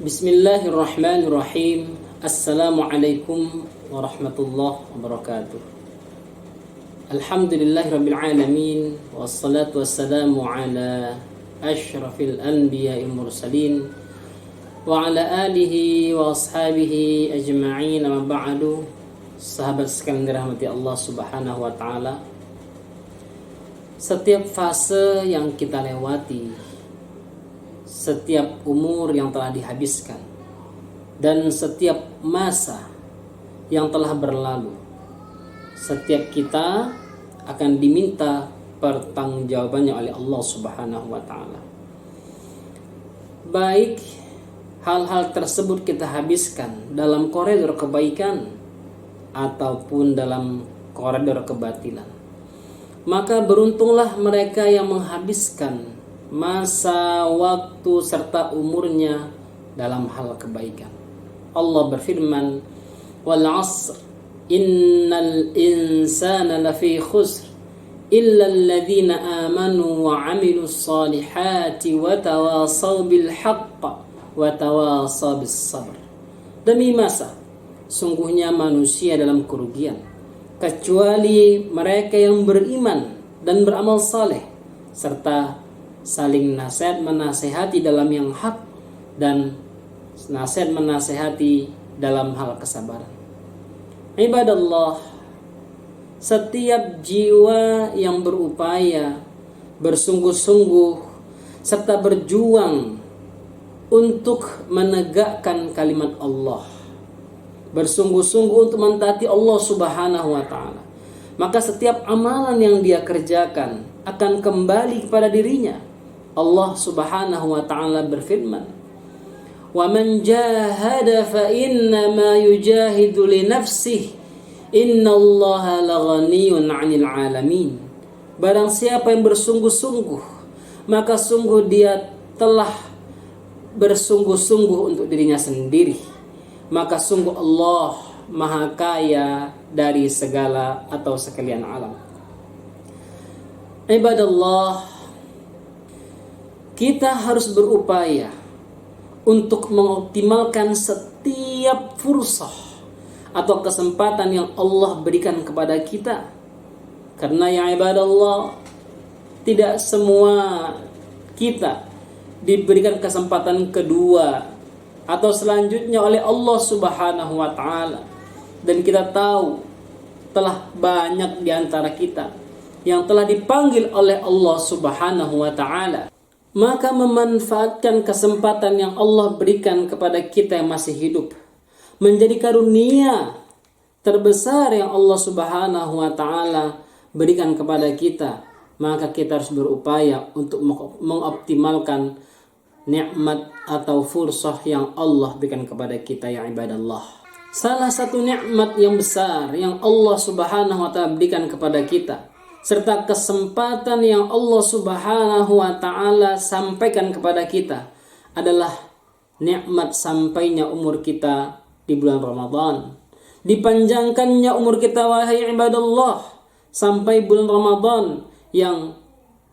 Bismillahirrahmanirrahim. Assalamualaikum warahmatullahi wabarakatuh. Alhamdulillahirabbil alamin wassalatu wassalamu ala asyrafil anbiya'il mursalin wa ala alihi wa ashabihi ajma'in, amma ba'du. Sahabat sekalian dirahmati Allah Subhanahu wa taala, setiap fase yang kita lewati, setiap umur yang telah dihabiskan, dan setiap masa yang telah berlalu, setiap kita akan diminta pertanggungjawabannya oleh Allah Subhanahu wa taala. Baik hal-hal tersebut kita habiskan dalam koridor kebaikan ataupun dalam koridor kebatilan, maka beruntunglah mereka yang menghabiskan masa, waktu, serta umurnya dalam hal kebaikan. Allah berfirman, wal 'asr innal insana lafi khusr illa alladhina amanu wa 'amilus salihati wa tawasaw bil haqq wa tawasaw bis sabr. Demi masa, sungguhnya manusia dalam kerugian kecuali mereka yang beriman dan beramal saleh serta saling nasihat menasehati dalam yang hak dan nasihat menasehati dalam hal kesabaran. Ibadallah, setiap jiwa yang berupaya, bersungguh-sungguh serta berjuang untuk menegakkan kalimat Allah, bersungguh-sungguh untuk mentaati Allah Subhanahu wa taala, maka setiap amalan yang dia kerjakan akan kembali kepada dirinya. Allah Subhanahu wa taala berfirman, "Wa man jahada fa inna ma yujahidu li nafsihi innallaha laghaniyyun 'anil 'alamin." Barang siapa yang bersungguh-sungguh, maka sungguh dia telah bersungguh-sungguh untuk dirinya sendiri. Maka sungguh Allah Maha Kaya dari segala atau sekalian alam. Ibadallah, kita harus berupaya untuk mengoptimalkan setiap fursah atau kesempatan yang Allah berikan kepada kita. Karena ya ibadallah, tidak semua kita diberikan kesempatan kedua atau selanjutnya oleh Allah Subhanahu wa taala. Dan kita tahu telah banyak di antara kita yang telah dipanggil oleh Allah Subhanahu wa taala. Maka memanfaatkan kesempatan yang Allah berikan kepada kita yang masih hidup menjadi karunia terbesar yang Allah Subhanahu wa taala berikan kepada kita. Maka kita harus berupaya untuk mengoptimalkan nikmat atau fursah yang Allah berikan kepada kita ya ibadallah. Salah satu nikmat yang besar yang Allah Subhanahu wa taala berikan kepada kita serta kesempatan yang Allah Subhanahu wa taala sampaikan kepada kita adalah nikmat sampainya umur kita di bulan Ramadan. Dipanjangkannya umur kita wahai ibadallah sampai bulan Ramadan yang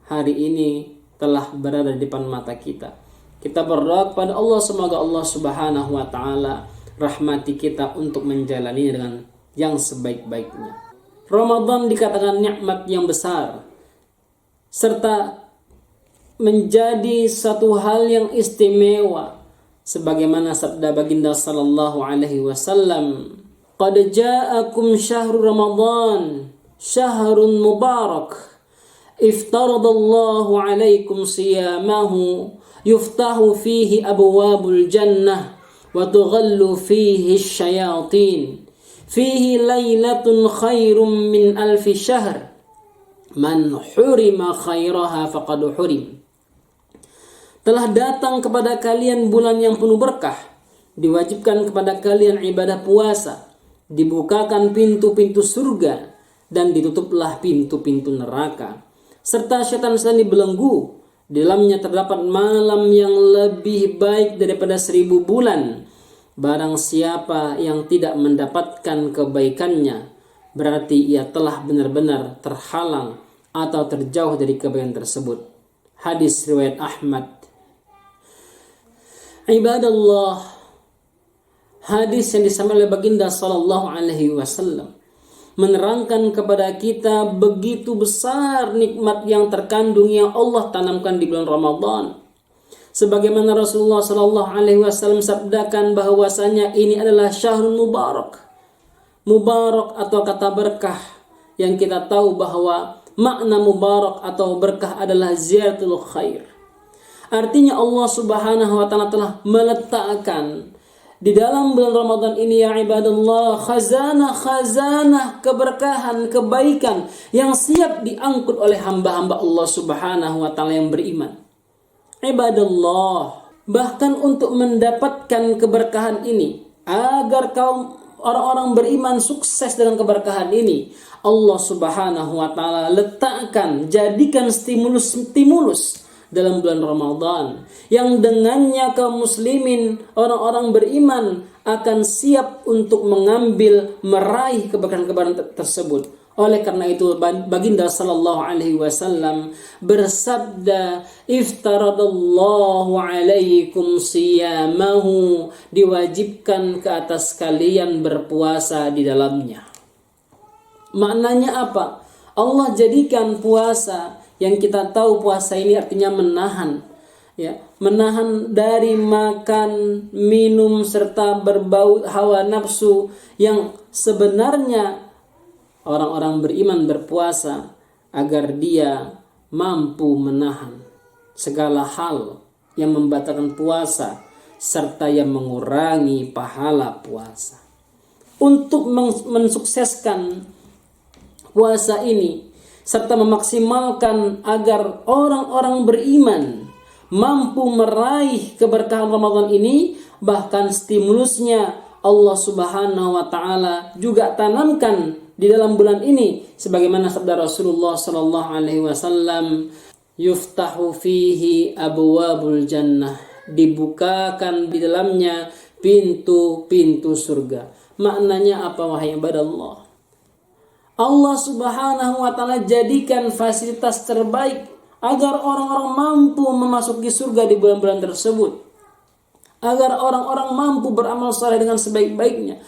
hari ini telah berada di depan mata kita. Kita berdoa kepada Allah semoga Allah Subhanahu wa taala rahmati kita untuk menjalaninya dengan yang sebaik-baiknya. Ramadan dikatakan nikmat yang besar serta menjadi satu hal yang istimewa sebagaimana sabda baginda sallallahu alaihi wasallam, qad ja'akum syahrul ramadan syahrun mubarak iftaradallahu alaikum siyamahu yuftahu fihi abwabul jannah wa tughallu fihi syayatin fihi lailatun khairum min alfi syahr man hurima khairaha faqad hurim. Telah datang kepada kalian bulan yang penuh berkah, diwajibkan kepada kalian ibadah puasa, dibukakan pintu-pintu surga dan ditutuplah pintu-pintu neraka, serta syaitan-syaitan dibelenggu. Di dalamnya terdapat malam yang lebih baik daripada 1000 bulan. Barang siapa yang tidak mendapatkan kebaikannya, berarti ia telah benar-benar terhalang atau terjauh dari kebaikan tersebut. Hadis riwayat Ahmad. Ibadallah, hadis yang disampaikan oleh baginda sallallahu alaihi wasallam menerangkan kepada kita begitu besar nikmat yang terkandung yang Allah tanamkan di bulan Ramadan. Sebagaimana Rasulullah sallallahu alaihi wasallam sabdakan bahwasanya ini adalah syahrul mubarak. Mubarak atau kata berkah yang kita tahu bahwa makna mubarak atau berkah adalah ziyaratul khair. Artinya Allah Subhanahu wa taala telah meletakkan di dalam bulan Ramadan ini ya ibadallah khazanah keberkahan, kebaikan yang siap diangkut oleh hamba-hamba Allah Subhanahu wa taala yang beriman. Ibadallah, bahkan untuk mendapatkan keberkahan ini, agar kaum orang-orang beriman sukses dengan keberkahan ini, Allah Subhanahu wa taala jadikan stimulus dalam bulan Ramadan yang dengannya kaum muslimin, orang-orang beriman akan siap untuk meraih keberkahan-keberkahan tersebut. Oleh karena itu baginda sallallahu alaihi wasallam bersabda, iftaradallahu alaikum siyamahu, diwajibkan ke atas kalian berpuasa di dalamnya. Maknanya apa? Allah jadikan puasa, yang kita tahu puasa ini artinya menahan, ya, menahan dari makan, minum serta berbau hawa nafsu yang sebenarnya orang-orang beriman berpuasa agar dia mampu menahan segala hal yang membatalkan puasa serta yang mengurangi pahala puasa. Untuk mensukseskan puasa ini serta memaksimalkan agar orang-orang beriman mampu meraih keberkahan Ramadan ini, bahkan stimulusnya Allah Subhanahu wa taala juga tanamkan di dalam bulan ini sebagaimana sabda Rasulullah sallallahu alaihi wasallam, yuftahu fihi abwabul jannah, dibukakan di dalamnya pintu-pintu surga. Maknanya apa wahai ibadallah? Allah Subhanahu wa taala jadikan fasilitas terbaik agar orang-orang mampu memasuki surga di bulan-bulan tersebut. Agar orang-orang mampu beramal saleh dengan sebaik-baiknya.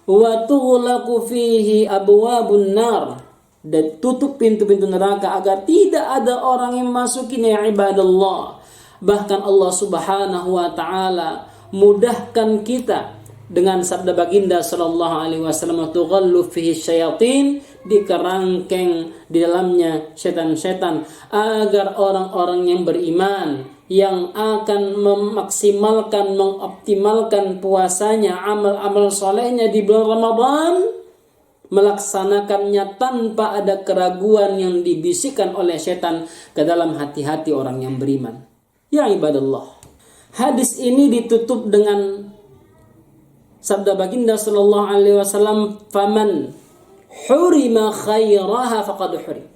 Wa tughlaqu fihi abwabun nar, dan tutup pintu-pintu neraka agar tidak ada orang yang memasukinya ya ibadallah. Bahkan Allah Subhanahu wa taala mudahkan kita dengan sabda baginda sallallahu alaihi wasallam, tughallu fihi syayatin, dikerangkeng di dalamnya setan-setan agar orang-orang yang beriman yang akan memaksimalkan, mengoptimalkan puasanya, amal-amal solehnya di bulan Ramadan, melaksanakannya tanpa ada keraguan yang dibisikkan oleh setan ke dalam hati-hati orang yang beriman. Ya ibadallah, hadis ini ditutup dengan sabda baginda sallallahu alaihi wasallam, faman hurima khairaha faqad hurim.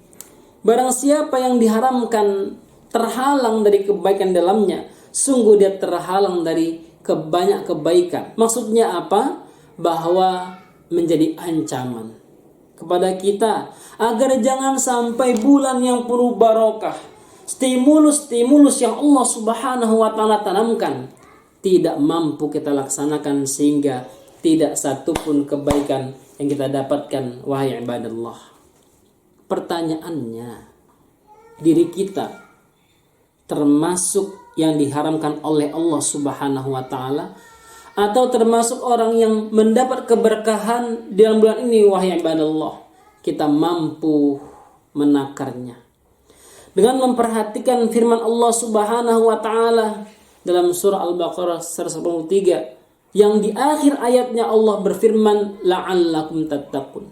Barang siapa yang diharamkan, terhalang dari kebaikan dalamnya, sungguh dia terhalang dari banyak kebaikan. Maksudnya apa? Bahwa menjadi ancaman kepada kita agar jangan sampai bulan yang penuh barokah, stimulus-stimulus yang Allah Subhanahu wa taala tanamkan tidak mampu kita laksanakan, sehingga tidak satupun kebaikan yang kita dapatkan wahai ibadallah. Pertanyaannya, diri kita termasuk yang diharamkan oleh Allah Subhanahu wa taala atau termasuk orang yang mendapat keberkahan di dalam bulan ini wahai ibadallah? Kita mampu menakarnya dengan memperhatikan firman Allah Subhanahu wa taala dalam surah Al-Baqarah 183 yang di akhir ayatnya Allah berfirman, la'allakum tattaqun,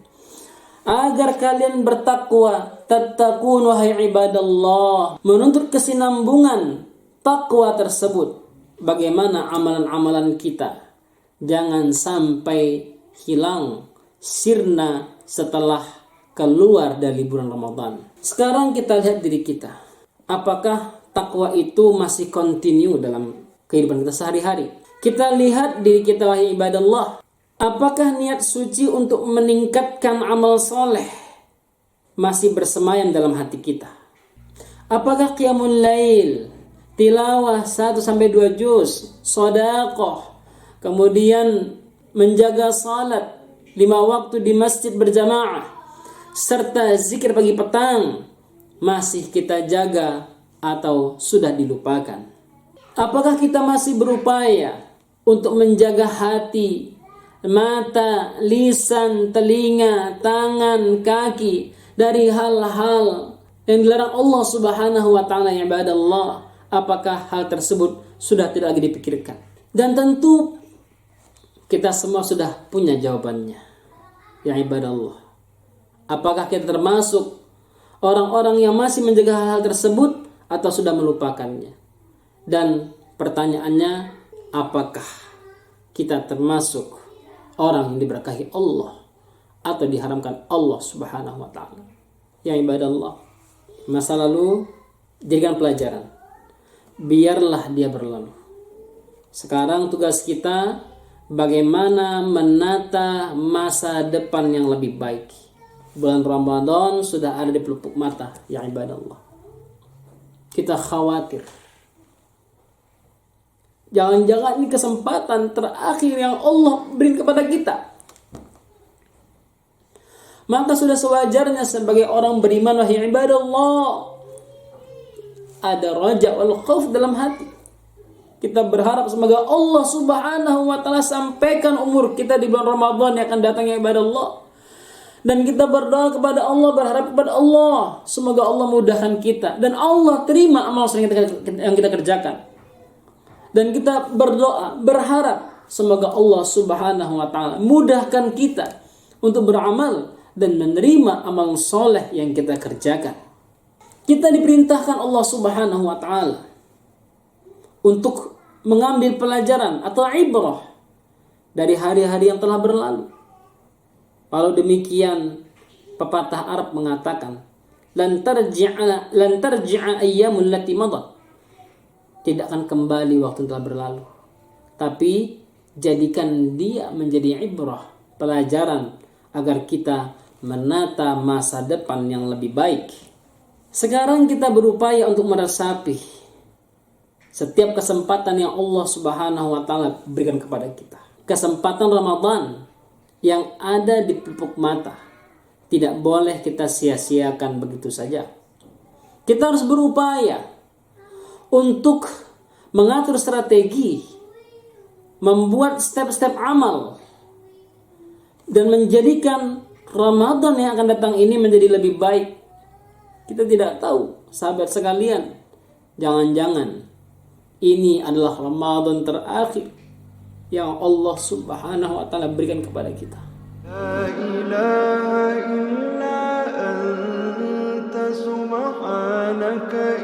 agar kalian bertakwa. Tattaqun wahai ibadallah, menuntut kesinambungan takwa tersebut. Bagaimana amalan-amalan kita jangan sampai hilang, sirna setelah keluar dari bulan Ramadan. Sekarang kita lihat diri kita. Apakah takwa itu masih continue dalam kehidupan kita sehari-hari? Kita lihat diri kita wahai ibadallah. Apakah niat suci untuk meningkatkan amal soleh masih bersemayam dalam hati kita? Apakah qiyamul lail tilawah 1-2 juz, sedekah, kemudian menjaga salat 5 waktu di masjid berjamaah, serta zikir pagi petang, masih kita jaga atau sudah dilupakan? Apakah kita masih berupaya untuk menjaga hati, mata, lisan, telinga, tangan, kaki dari hal-hal yang dilarang Allah Subhanahu wa taala, ya ibadallah? Apakah hal tersebut sudah tidak lagi dipikirkan? Dan tentu kita semua sudah punya jawabannya, ya ibadallah. Apakah kita termasuk orang-orang yang masih menjaga hal-hal tersebut atau sudah melupakannya? Dan pertanyaannya, apakah kita termasuk orang yang diberkahi Allah atau diharamkan Allah Subhanahu wa taala? Ya ibadallah, masa lalu jadikan pelajaran, biarlah dia berlalu. Sekarang tugas kita bagaimana menata masa depan yang lebih baik. Bulan Ramadan sudah ada di pelupuk mata, ya ibadallah. Kita khawatir, jangan-jangan ini kesempatan terakhir yang Allah beri kepada kita. Maka sudah sewajarnya sebagai orang beriman, wahai ibadallah, ada raja wal khauf dalam hati. Kita berharap semoga Allah Subhanahu wa taala sampaikan umur kita di bulan Ramadan yang akan datang, ya ibadallah. Dan kita berdoa kepada Allah, berharap kepada Allah, semoga Allah mudahkan kita dan Allah terima amal yang kita kerjakan. Dan kita berdoa, berharap semoga Allah Subhanahu wa taala mudahkan kita untuk beramal dan menerima amal soleh yang kita kerjakan. Kita diperintahkan Allah Subhanahu wa taala untuk mengambil pelajaran atau ibrah dari hari-hari yang telah berlalu. Walau demikian, pepatah Arab mengatakan, lan tarji'a ayyamul lati madat. Tidak akan kembali waktu yang telah berlalu. Tapi jadikan dia menjadi ibrah, pelajaran agar kita menata masa depan yang lebih baik. Sekarang kita berupaya untuk meresapi setiap kesempatan yang Allah Subhanahu wa taala berikan kepada kita. Kesempatan Ramadan yang ada di pelupuk mata tidak boleh kita sia-siakan begitu saja. Kita harus berupaya untuk mengatur strategi, membuat step-step amal, dan menjadikan Ramadan yang akan datang ini menjadi lebih baik. Kita tidak tahu, sahabat sekalian, jangan-jangan ini adalah Ramadan terakhir yang Allah Subhanahu wa taala berikan kepada kita. La ilaha illa anta subhanaka